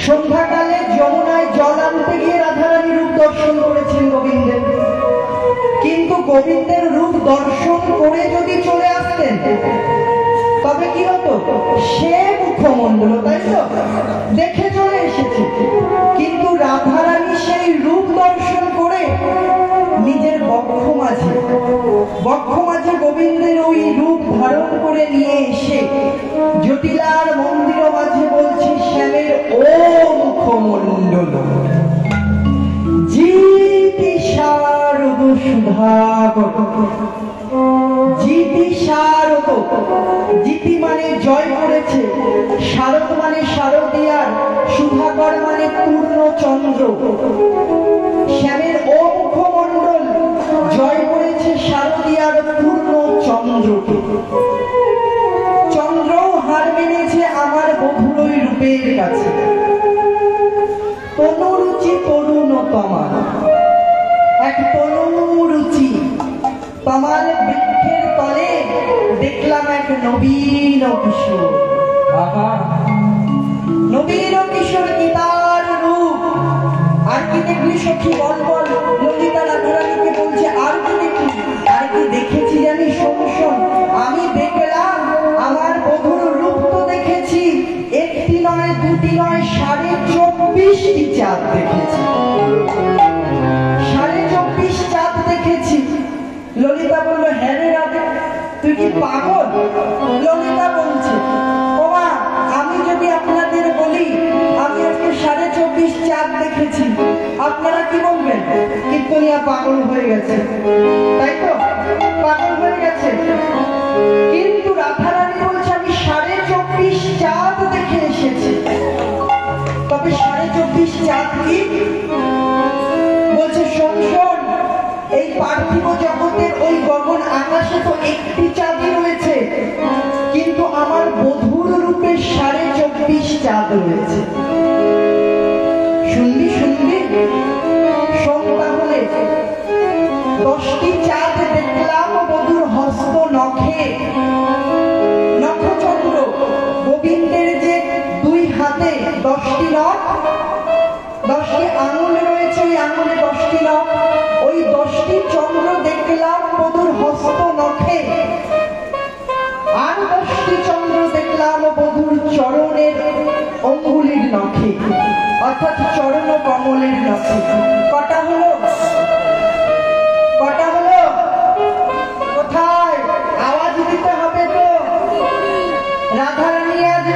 সন্ধ্যাকালে যমুনায় জল আনতে গিয়ে রাধারানী রূপ দর্শন করেছেন গোবিন্দের। কিন্তু গোবিন্দের রূপ দর্শন করে যদি চলে আসতেন তবে কি হতো? সে মুখমণ্ডল, তাই তো, দেখে চলে এসেছে। কিন্তু রাধারানী সেই রূপ দর্শন করে নিজের বক্ষ মাঝে গোবিন্দের ওই রূপ ধারণ করে নিয়ে এসে জটিলার মন্দির মাঝে বলছে, শ্যামের ও মুখমণ্ডল জিতি শারদ সুধাগর। জিতি শারদ, জিতি মানে জয় করেছে, শারদ মানে শারদিয়ার, সুধাকর মানে পূর্ণ চন্দ্র। শ্যামের ও মুখমণ্ডল জয় করেছে শারদিয়ার পূর্ণ চন্দ্রকে। চন্দ্রও হার মেনেছে আমার বধুর ওই রূপের কাছে। তনুরুচি তরুণতমা, এক তনুরুচি তমাল বৃক্ষের তলে দেখলাম এক নবীন কিশোর। নবীন কিশোর কি তার রূপ! আর কি দেখলি সখী বল বল? ললিতা রাধারানীকে বলছে, আর কি দেখলি? আর কি দেখেছি জানি? শোন শোন, আমি দেখলাম আমার বধুর রূপ তো দেখেছি, একটি নয় দুটি নয় 24.5টি চাঁদ দেখেছি। 24.5 চাঁদ দেখেছি। ললিতা বলল, হ্যাঁ রে রাধা, তুই কি পাগল? ললিতা বলছে, ওমা, আমি যদি আপনাদের বলি আমি আজকে 24.5 চাঁদ দেখেছি, আপনারা কি বলবেন? কীর্তনিয়া পাগল হয়ে গেছে, তাই তো, পাগল হয়ে গেছে। কিন্তু রাধারানী বলছে, আমি 24.5 চাঁদ দেখে এসেছি। তবে 24.5 চাঁদ কি? বলছে, শোন শোন, এই পার্থিব জগতের ওই গগন আকাশে তো একটি চাঁদই রয়েছে, কিন্তু আমার বধুর রূপে 24.5 চাঁদ রয়েছে। শুনলি শুনলি? শোন তাহলে, 10টি চাঁদ দেখলাম বধুর হস্ত নখে। নখচন্দ্র, গোবিন্দের যে দুই হাতে 10টি নখ, 10টি আঙুল রয়েছে, ওই আঙুলে 10টি নখ, ওই 10টি চন্দ্র দেখলাম বধুর হস্ত নখে। আর 10টি চন্দ্র দেখলাম বধুর চরণের অঙ্গুলির নখে, অর্থাৎ চরণ কমলের নখে। কটা হলো? কটা হলো? কোথায়? আওয়াজ দিতে হবে তো। রাধারানী আজ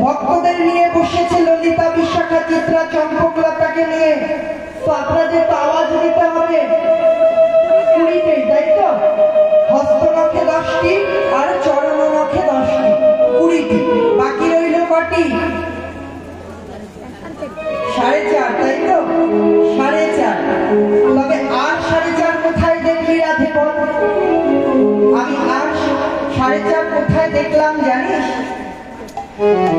ভক্তদের নিয়ে বসেছে, ললিতা, বিশাখা, চিত্রা, চম্পকলতাকে নিয়ে, তো আপনাদের তো আওয়াজ দিতে হবে। 20টি, তাই তো? হস্ত নখে 10টি আর চরণ নখে 10টি, 20টি। বাকি রইল কটি? 4.5, তাই তো? 4.5। তবে আর 4.5 কোথায় দেখলি রাধে বল? আমি আর 4.5 কোথায় দেখলাম জানিস?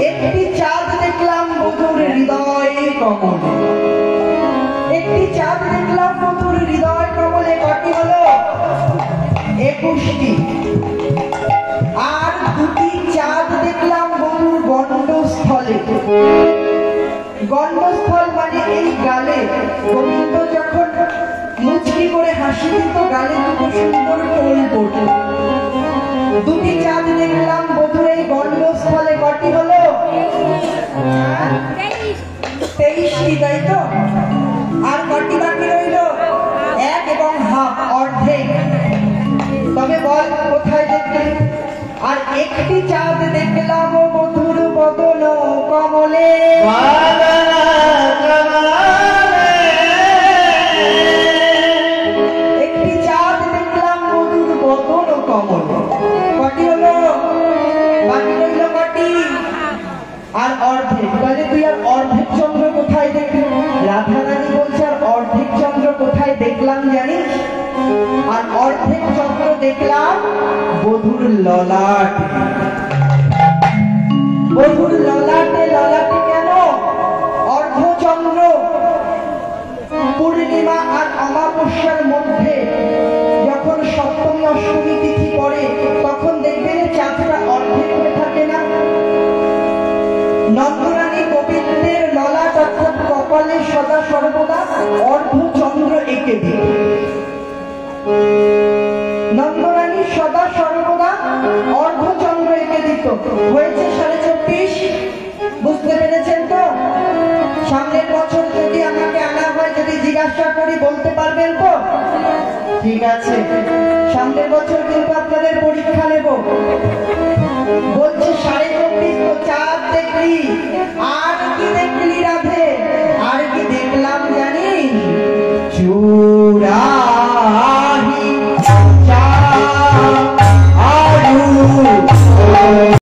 একটি চাঁদ দেখলাম বধুর হৃদয় কমলে। একটি চাঁদ দেখলাম বধুর হৃদয় কমলে। কটি হলো? 21টি। আর 2টি চাঁদ দেখলাম বধুর গণ্ডস্থলে। গণ্ডস্থল মানে এই গালে। গোবিন্দ যখন মুচকি করে হাসি দিত, গালে দুটো সুন্দর টোল পড়ত। 2টি চাঁদ দেখলাম বধুর এই গণ্ডস্থলে। কটি হলো? 23টি, তাই তো? আর কটি বাকি রইল? 1 এবং হাফ, অর্ধেক। তবে বল কোথায় দেখলি? আর একটি চাঁদ দেখলাম বধুর বদন কমলে। একটি চাঁদ দেখলাম বধুর বদন কমলে। কটি হলো? বাকি রইল কটি? আর অর্ধেক। বলে, তুই আর অর্ধেক চন্দ্র কোথায় দেখলি? রাধারানী বলছে, আর অর্ধেক চন্দ্র কোথায় দেখলাম জানিস? আর অর্ধেক চন্দ্র দেখলাম বধুর ললাটে। বধুর ললাটে। ললাটে কেন? অর্ধচন্দ্র পূর্ণিমা আর অমাবস্যার মধ্যে যখন সপ্তমী অষ্টমী তিথি পড়ে, তখন দেখবেন চাঁদটা অর্ধেক হয়ে থাকে না? নন্দরানী হয়েছে 24.5, বুঝতে পেরেছেন তো? সামনের বছর যদি আমাকে আনা হয়, যদি জিজ্ঞাসা করি বলতে পারবেন তো? ঠিক আছে, সামনের বছর কিন্তু আপনাদের পরীক্ষা নেব। বলছে 24.5, তো চাঁদ দেখলি, আর কি দেখলি রাধে? আর কি দেখলাম জানিস?